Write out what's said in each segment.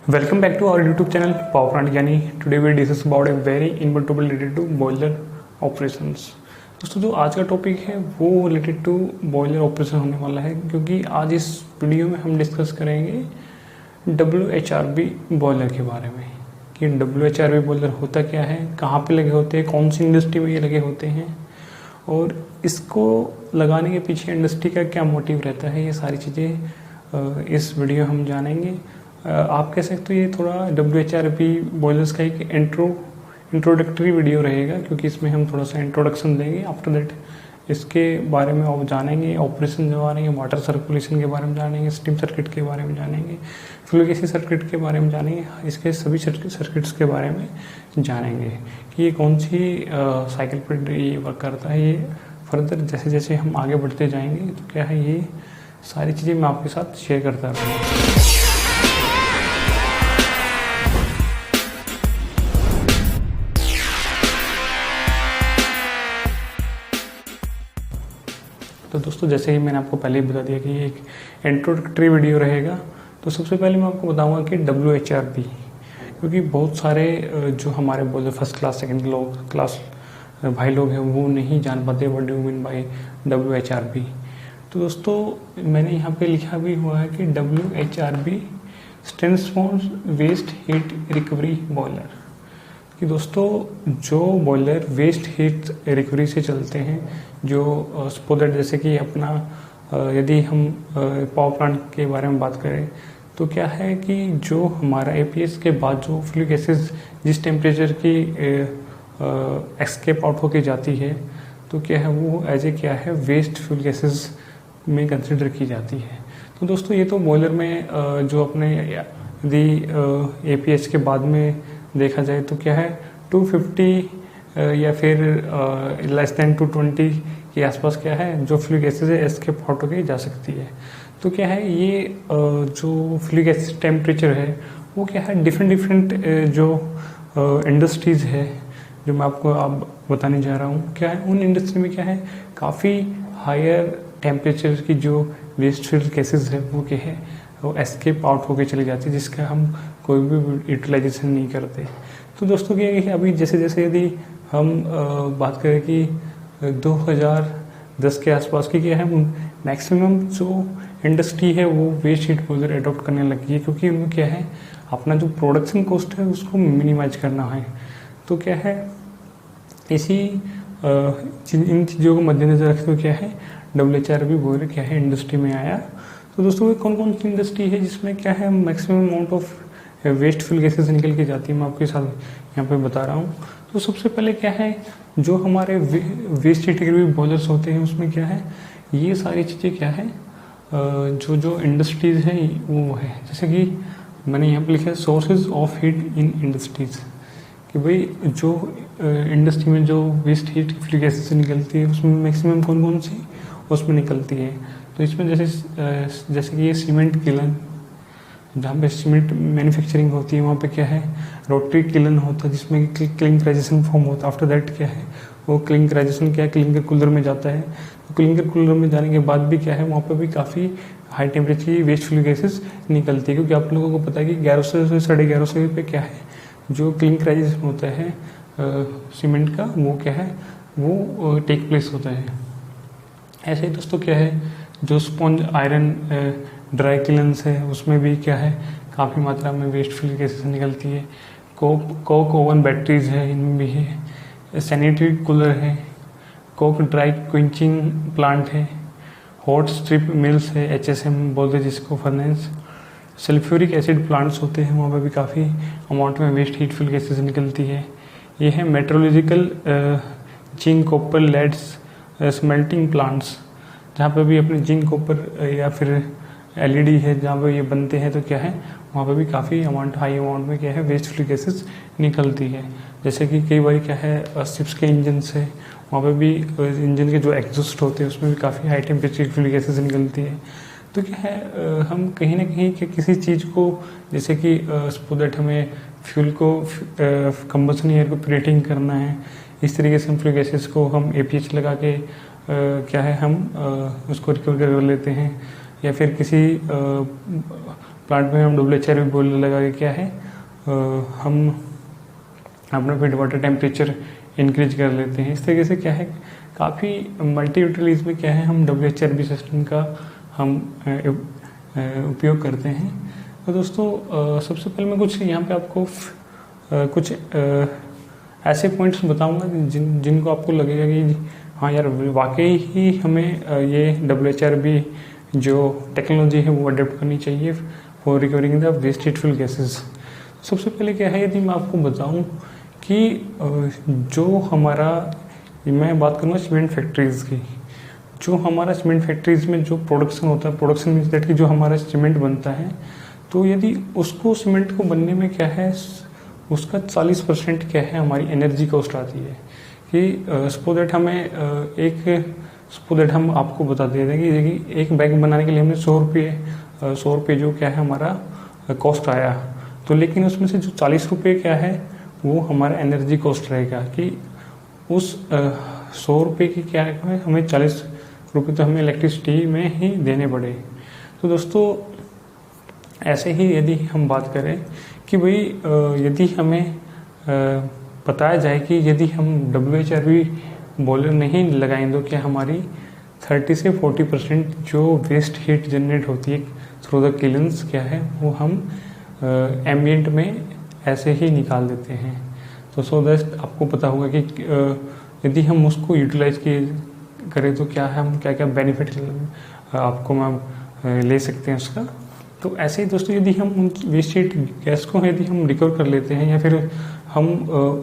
Welcome back to our YouTube channel Power Plant यानी today we discuss about a very important related to boiler operations। दोस्तों जो आज का topic है वो रिलेटेड टू बॉयलर ऑपरेशन होने वाला है, क्योंकि आज इस वीडियो में हम डिस्कस करेंगे WHRB बॉयलर के बारे में कि WHRB बॉयलर होता क्या है, कहाँ पे लगे होते हैं, कौन सी इंडस्ट्री में ये लगे होते हैं और इसको लगाने के पीछे इंडस्ट्री का क्या मोटिव रहता है। ये सारी चीज़ें इस वीडियो हम जानेंगे। आप कह सकते हो ये थोड़ा WHRB बॉयलर्स का एक इंट्रोडक्टरी वीडियो रहेगा, क्योंकि इसमें हम थोड़ा सा इंट्रोडक्शन देंगे। आफ्टर दैट इसके बारे में आप जानेंगे, ऑपरेशन जो आ रहे हैं, वाटर सर्कुलेशन के बारे में जानेंगे, स्टीम सर्किट के बारे में जानेंगे, फ्लूइड गैस सर्किट के बारे में जानेंगे, इसके सभी सर्किट्स के बारे में जानेंगे कि ये कौन सी साइकिल पर ये वर्क करता है। ये फर्दर जैसे जैसे हम आगे बढ़ते जाएंगे तो क्या है, ये सारी चीज़ें मैं आपके साथ शेयर करता रहूँगा। तो दोस्तों जैसे ही मैंने आपको पहले ही बता दिया कि ये एक इंट्रोडक्टरी वीडियो रहेगा, तो सबसे पहले मैं आपको बताऊंगा कि WHRB, क्योंकि बहुत सारे जो हमारे बोले फर्स्ट क्लास सेकंड क्लास भाई लोग हैं वो नहीं जान पाते what do mean by WHRB। तो दोस्तों मैंने यहाँ पे लिखा भी हुआ है कि WHRB stands for waste heat recovery boiler. कि दोस्तों जो बॉयलर वेस्ट हीट रिकवरी से चलते हैं, जो सपोज जैसे कि अपना यदि हम पावर प्लांट के बारे में बात करें तो क्या है कि जो हमारा APS के बाद जो फ्लू गैसेज जिस टेम्परेचर की एस्केप आउट होके जाती है, तो क्या है वो एज ए क्या है वेस्ट फ्यूल गैसेज में कंसिडर की जाती है। तो दोस्तों ये तो बॉयलर में जो अपने यदि APS के बाद में देखा जाए तो क्या है 250 या फिर लेस देन 220 के आसपास क्या है जो फ्लू गैसेज है एस्केप आउट होके जा सकती है। तो क्या है ये जो फ्लू गैस टेम्परेचर है वो क्या है डिफरेंट जो इंडस्ट्रीज है जो मैं आपको अब बताने जा रहा हूँ, क्या है उन इंडस्ट्री में क्या है काफ़ी हायर टेम्परेचर की जो वेस्ट फ्यूल गैसेज है वो क्या है वो एस्केप आउट होके चली जाती है, जिसका हम कोई भी यूटिलाइजेशन नहीं करते। तो दोस्तों क्या है कि अभी जैसे जैसे यदि हम बात करें कि 2010 के आसपास की क्या है मैक्सिमम जो इंडस्ट्री है वो वेस्ट हीट बॉयलर एडॉप्ट करने लगी है, क्योंकि उनमें क्या है अपना जो प्रोडक्शन कॉस्ट है उसको मिनिमाइज करना है। तो क्या है इसी इन चीज़ों को मद्देनजर रखते हुए क्या है WHRB बॉयलर क्या है इंडस्ट्री में आया। तो दोस्तों कौन कौन सी इंडस्ट्री है जिसमें क्या है maximum amount of waste fuel gases निकल के जाती है, मैं आपके साथ यहाँ पे बता रहा हूँ। तो सबसे पहले क्या है जो हमारे वेस्ट हीट रिकवरी बॉयलर्स होते हैं उसमें क्या है ये सारी चीज़ें क्या है जो जो इंडस्ट्रीज हैं वो है, जैसे कि मैंने यहाँ पे लिखा है sources of heat in industries, कि भाई जो इंडस्ट्री में जो वेस्ट हीट फ्यूल गैसेज निकलती है उसमें मैक्सिमम कौन कौन सी उसमें निकलती है। तो इसमें जैसे कि ये सीमेंट किलन, जहाँ पे सीमेंट मैन्युफैक्चरिंग होती है वहाँ पे क्या है रोटरी किलन होता है जिसमें क्लिंकराइजेशन फॉर्म होता है। आफ्टर दैट क्या है वो क्लिंकराइजेशन क्या है क्लिंकर कूलर में जाता है। तो क्लिंकर कूलर में जाने के बाद भी क्या है वहाँ पे भी काफ़ी हाई टेम्परेचर की वेस्ट फ्यूल गैसेज निकलती है, क्योंकि आप लोगों को पता है कि 1100 से 1150 पे क्या है जो क्लिंकराइजेशन होता है सीमेंट का वो क्या है वो टेक प्लेस होता है। ऐसे ही दोस्तों क्या है जो स्पॉन्ज आयरन ड्राई किलन्स है उसमें भी क्या है काफ़ी मात्रा में वेस्ट फ्यूल गैसेस निकलती है। कोक ओवन बैटरीज है इनमें भी है, सैनिटरी कूलर है, कोक ड्राई क्विंचिंग प्लांट है, हॉट स्ट्रिप मिल्स है, HSM बोलते हैं जिसको फर्नेस, सल्फ्यूरिक एसिड प्लांट्स होते हैं वहाँ पर भी काफ़ी अमाउंट में वेस्ट हीट फ्यूल गैसेस निकलती है। ये है metallurgical zinc copper leads smelting plants, जहाँ पे भी अपने जिंक कॉपर या फिर LED है जहाँ पे ये बनते हैं, तो क्या है वहाँ पे भी काफ़ी हाई अमाउंट में क्या है वेस्ट फ्यूल गैसेस निकलती है। जैसे कि कई बार क्या है शिप्स के इंजन से वहाँ पे भी इंजन के जो एग्जॉस्ट होते हैं उसमें भी काफ़ी हाई टेम्परेचर फ्यूल गैसेस निकलती है। तो क्या है हम कहीं ना कहीं किसी चीज़ को जैसे कि सपोज दैट हमें फ्यूल को कंबसन एयर को प्यूरेटिंग करना है, इस तरीके से हम फ्यूल गैसेस को हम APH लगा के क्या है हम उसको रिकवर कर लेते हैं, या फिर किसी प्लांट में हम WHRB बॉयलर लगा के क्या है हम अपना फीड वाटर टेम्परेचर इंक्रीज कर लेते हैं। इस तरीके से क्या है काफ़ी मल्टी यूटिलिटीज में क्या है हम WHRB सिस्टम का हम उपयोग करते हैं। तो दोस्तों सबसे पहले मैं कुछ यहाँ पे आपको कुछ ऐसे पॉइंट्स बताऊंगा जिनको आपको लगेगा कि हाँ यार वाकई ही हमें ये WHRB जो टेक्नोलॉजी है वो अडेप्ट करनी चाहिए for recovering the waste heat fuel gases. सबसे पहले क्या है यदि मैं आपको बताऊं कि जो हमारा, मैं बात करूँगा सीमेंट फैक्ट्रीज की, जो हमारा सीमेंट फैक्ट्रीज में जो प्रोडक्शन होता है, प्रोडक्शन मीन्स दैट कि जो हमारा सीमेंट बनता है, तो यदि उसको सीमेंट को बनने में क्या है उसका 40% क्या है हमारी एनर्जी कॉस्ट आती है। कि सपोज दैट हम आपको बता देते हैं कि एक बैग बनाने के लिए हमने 100 रुपये जो क्या है हमारा कॉस्ट आया, तो लेकिन उसमें से जो 40 रुपये क्या है वो हमारा एनर्जी कॉस्ट रहेगा कि उस 100 रुपये की क्या है हमें 40 रुपये तो हमें इलेक्ट्रिसिटी में ही देने पड़े। तो दोस्तों ऐसे ही यदि हम बात करें कि भाई यदि हमें बताया जाए कि यदि हम WHRB बॉयलर नहीं लगाएंगे तो क्या हमारी 30 से 40% जो वेस्ट हीट जनरेट होती है थ्रू द किलन्स क्या है वो हम एम्बियंट में ऐसे ही निकाल देते हैं। तो सो दैट आपको पता होगा कि यदि हम उसको यूटिलाइज करें तो क्या है हम क्या क्या बेनिफिट आपको मैं ले सकते हैं उसका। तो ऐसे ही दोस्तों यदि हम वेस्ट हीट गैस को यदि हम रिकवर कर लेते हैं या फिर हम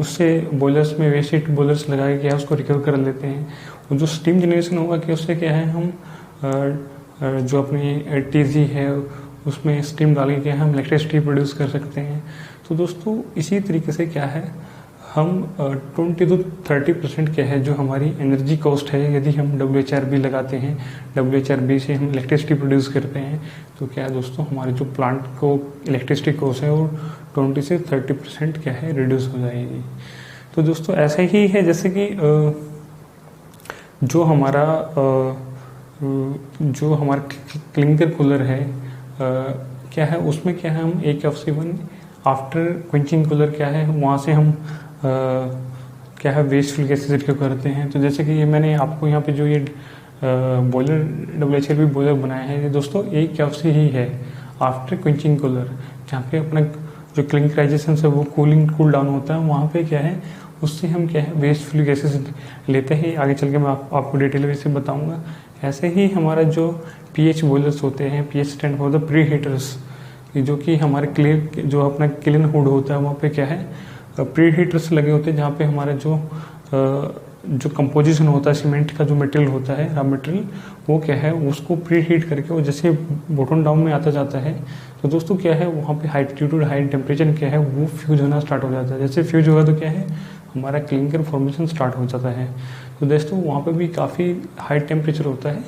उससे बॉयलर्स में वेस्ट हीट बॉयलर्स लगा के क्या उसको रिकवर कर लेते हैं, और जो स्टीम जनरेशन होगा कि उससे क्या है हम जो अपनी TG है उसमें स्टीम डाल के क्या है हम इलेक्ट्रिसिटी प्रोड्यूस कर सकते हैं। तो दोस्तों इसी तरीके से क्या है हम 20 to 30% क्या है जो हमारी एनर्जी कॉस्ट है यदि हम WHRB लगाते हैं, WHRB से हम इलेक्ट्रिसिटी प्रोड्यूस करते हैं, तो क्या है दोस्तों हमारे जो प्लांट को इलेक्ट्रिसिटी कॉस्ट है वो 20 से 30% क्या है रिड्यूस हो जाएगी। तो दोस्तों ऐसा ही है जैसे कि जो हमारा क्लिंकर कूलर है क्या है उसमें क्या है हम AF7 आफ्टर क्विंचिंग कूलर क्या है वहाँ से हम क्या है वेस्ट फ्यूल गैसेस रिकवर करते हैं। तो जैसे कि ये मैंने आपको यहाँ पे जो ये बॉयलर WHRB बॉयलर बनाया है ये दोस्तों AF से ही है आफ्टर क्विंचिंग कूलर, जहाँ पे अपना जो क्लिंकराइजेशन से वो कूल डाउन होता है वहाँ पे क्या है उससे हम क्या है वेस्ट फ्यूल गैसेस लेते हैं। आगे चल के मैं आपको डिटेल में से बताऊँगा। ऐसे ही हमारा जो PH बॉयलर्स होते हैं, PH stand for the pre heaters, जो कि हमारे क्लियर जो अपना क्लीन हुड होता है वहाँ पे क्या है प्री हीटर्स लगे होते हैं, जहाँ पे हमारा जो कंपोजिशन होता है सीमेंट का जो मटेरियल होता है रॉ मटेरियल वो क्या है उसको प्री हीट करके वो जैसे बॉटम डाउन में आता जाता है तो दोस्तों क्या है वहाँ पे हाई एल्टीट्यूड हाई टेम्परेचर क्या है वो फ्यूज होना स्टार्ट हो जाता है। जैसे फ्यूज होगा तो क्या है हमारा क्लिंकर फॉर्मेशन स्टार्ट हो जाता है। तो दोस्तों वहाँ पे भी काफ़ी हाई टेम्परेचर होता है,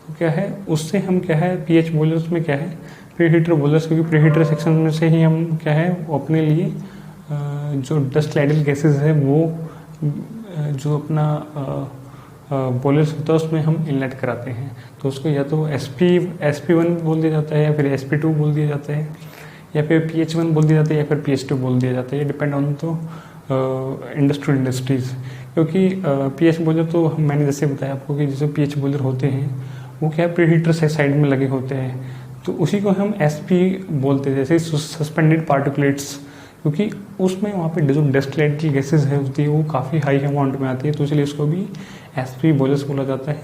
तो क्या है उससे हम क्या है PH बॉयलर्स में क्या है प्री हीटर बॉयलर्स, क्योंकि प्री हीटर सेक्शन में से ही हम क्या है अपने लिए जो डस्ट लाइडल गैसेज है वो जो अपना बॉयलर्स होता है उसमें हम इनलेट कराते हैं। तो उसको या तो SP1 बोल दिया जाता है या फिर SP2 बोल दिया जाता है या फिर PH1 बोल दिया जाता है या फिर PH2 बोल दिया जाता है, ये डिपेंड ऑन तो इंडस्ट्रीज। क्योंकि PH बॉयलर तो मैंने जैसे बताया आपको कि जैसे PH बॉयलर होते हैं वो क्या है प्री हीटर से साइड में लगे होते हैं, तो उसी को हम SP बोलते हैं जैसे सस्पेंडेड पार्टिकुलेट्स, क्योंकि उसमें वहाँ पे जो डस्ट लाइट की गैसेज है होती है वो काफ़ी हाई अमाउंट में आती है, तो इसलिए उसको भी SP बॉयलर्स बोला जाता है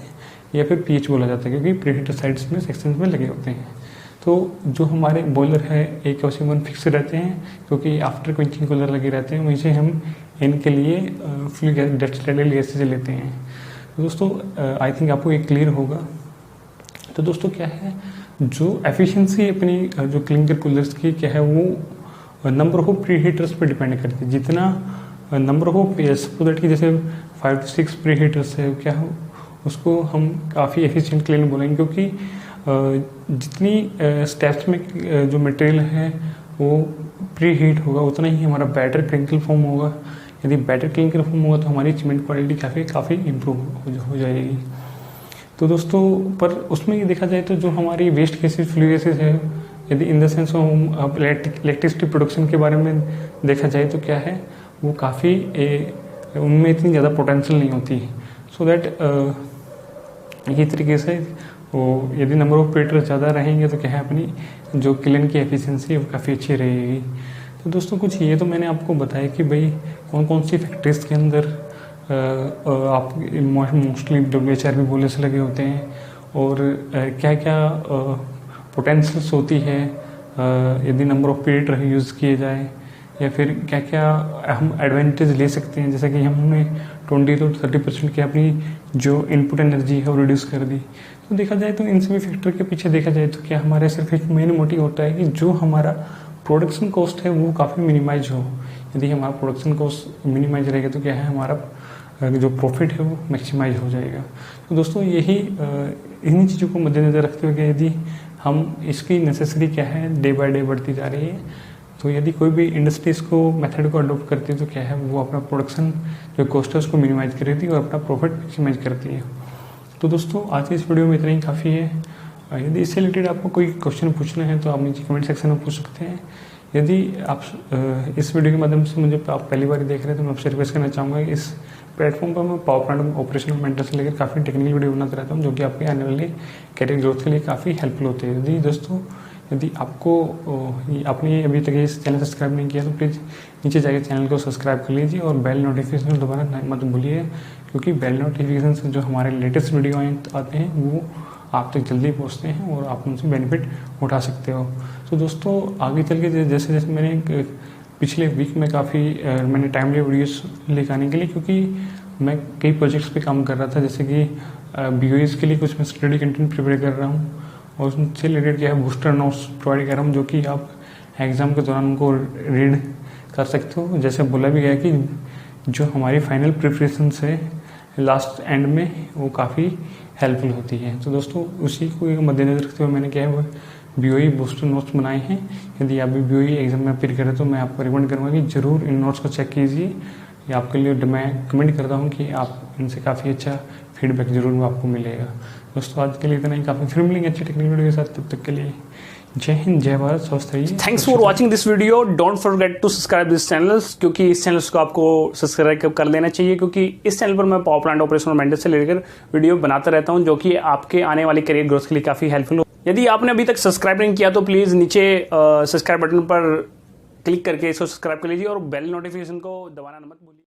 या फिर PH बोला जाता है, क्योंकि प्रीहीटर साइड्स में सेक्शंस में लगे होते हैं। तो जो हमारे बॉयलर है AF7 फिक्स रहते हैं, क्योंकि आफ्टर क्विंचिंग कूलर लगे रहते हैं, वहीं से हम इनके लिए फ्यूल गैस डस्ट लाइडल गैसेज लेते हैं। तो दोस्तों आई थिंक आपको ये क्लियर होगा। तो दोस्तों क्या है जो एफिशिएंसी अपनी जो क्लिंकर कूलर्स की क्या है वो नंबर ऑफ प्री हीटर्स पर डिपेंड करती है। जितना नंबर ऑफ सपोज दैट कि जैसे 5 to 6 प्री हीटर्स है क्या हो उसको हम काफ़ी एफिशिएंट क्लीन बोलेंगे, क्योंकि जितनी स्टेप्स में जो मटेरियल है वो प्री हीट होगा उतना ही हमारा बेटर क्लिंकर फॉर्म होगा। यदि बेटर क्लिंकर फॉर्म होगा तो हमारी सीमेंट क्वालिटी काफ़ी इम्प्रूव हो जाएगी। तो दोस्तों पर उसमें ये देखा जाए तो जो हमारी वेस्ट गैसेज फ्लू गैसेज है यदि इन द सेंस अब इलेक्ट्रिसिटी प्रोडक्शन के बारे में देखा जाए तो क्या है, वो काफ़ी उनमें इतनी ज़्यादा पोटेंशियल नहीं होती। सो दैट इसी तरीके से वो यदि नंबर ऑफ ऑपरेटर ज़्यादा रहेंगे तो क्या है, अपनी जो किलन की एफिशिएंसी वो काफ़ी अच्छी रहेगी। तो दोस्तों कुछ ये तो मैंने आपको बताया कि भाई कौन कौन सी फैक्ट्रीज के अंदर आप मोस्टली WHRB बोनस लगे होते हैं, और क्या क्या पोटेंशियल्स होती है यदि नंबर ऑफ ऑपरेटर यूज़ किए जाए, या फिर क्या क्या हम एडवांटेज ले सकते हैं, जैसे कि हमने 20 to 30% की अपनी जो इनपुट एनर्जी है वो रिड्यूस कर दी। तो देखा जाए तो इन सभी फैक्टर के पीछे देखा जाए तो क्या हमारा सिर्फ एक मेन मोटिव होता है कि जो हमारा प्रोडक्शन कॉस्ट है वो काफ़ी मिनिमाइज हो। यदि हमारा प्रोडक्शन कॉस्ट मिनिमाइज रहेगा तो क्या है, हमारा जो प्रॉफिट है वो मैक्सिमाइज हो जाएगा। तो दोस्तों यही इन्हीं चीज़ों को मद्देनज़र रखते हुए यदि हम इसकी नेसेसरी क्या है डे बाय डे बढ़ती जा रही है, तो यदि कोई भी इंडस्ट्री इसको मेथड को अडोप्ट करती है तो क्या है, वो अपना प्रोडक्शन जो कॉस्ट है उसको मिनिमाइज कर देती है और अपना प्रॉफिट मैक्सिमाइज करती है। तो दोस्तों आज की इस वीडियो में इतना ही काफ़ी है। यदि इससे रिलेटेड आपको कोई क्वेश्चन पूछना है तो आप नीचे कमेंट सेक्शन में पूछ सकते हैं। यदि आप इस वीडियो के माध्यम से मुझे आप पहली बार देख रहे हैं तो मैं आपसे रिक्वेस्ट करना चाहूँगा, इस प्लेटफॉर्म पर मैं पावर प्लांट ऑपरेशनल मेंटर से लेकर काफ़ी टेक्निकल वीडियो बनाता रहता हूँ, जो कि आपके आने वाले कैरियर ग्रोथ के लिए काफ़ी हेल्पफुल होते हैं। यदि दोस्तों यदि आपको आपने अभी तक ये चैनल सब्सक्राइब नहीं किया तो प्लीज़ नीचे जाकर चैनल को सब्सक्राइब कर लीजिए और बेल नोटिफिकेशन दोबारा मत भूलिए, क्योंकि बेल नोटिफिकेशन से जो हमारे लेटेस्ट वीडियो आते हैं वो आप तक जल्दी पहुंचते हैं और आप उनसे बेनिफिट उठा सकते हो। तो दोस्तों आगे चल के जैसे जैसे मैंने पिछले वीक में मैंने टाइमली वीडियोस लेकर आने के लिए, क्योंकि मैं कई प्रोजेक्ट्स पे काम कर रहा था, जैसे कि BOEs के लिए कुछ मैं स्टडी कंटेंट प्रिपेयर कर रहा हूँ और उनसे रिलेटेड क्या है बूस्टर नोट्स प्रोवाइड कर रहा हूँ, जो कि आप एग्ज़ाम के दौरान उनको रीड कर सकते हो। जैसे बोला भी गया कि जो हमारी फाइनल प्रिपरेशन है लास्ट एंड में वो काफ़ी हेल्पफुल होती है। तो दोस्तों उसी को मद्देनजर रखते हुए मैंने क्या है BOE बूस्टर नोट्स बनाए हैं। यदि आप भी BOE एग्जाम में अपेयर करें तो मैं आपको रिकमेंड करूँगा कि ज़रूर इन नोट्स को चेक कीजिए। ये आपके लिए मैं कमेंट करता हूँ कि आप इनसे काफ़ी अच्छा फीडबैक जरूर आपको मिलेगा। दोस्तों आज के लिए इतना ही, काफ़ी फिर मिलेंगे अच्छी टेक्निकल वीडियो के साथ। तब तक के लिए जय हिंद, जय भारत, स्वस्थ रहिए। Thanks for watching this video. Don't forget to subscribe this channels, क्योंकि इस चैनल्स को आपको सब्सक्राइब कर लेना चाहिए, क्योंकि इस चैनल पर मैं पावर प्लांट ऑपरेशन और मेंटेनेंस से लेकर वीडियो बनाता रहता हूं, जो कि आपके आने वाले करियर ग्रोथ के लिए काफ़ी हेल्पफुल हो। यदि आपने अभी तक सब्सक्राइब नहीं किया तो प्लीज़ नीचे सब्सक्राइब बटन पर क्लिक करके इसको सब्सक्राइब कर लीजिए और बेल नोटिफिकेशन को दबाना मत भूलिए।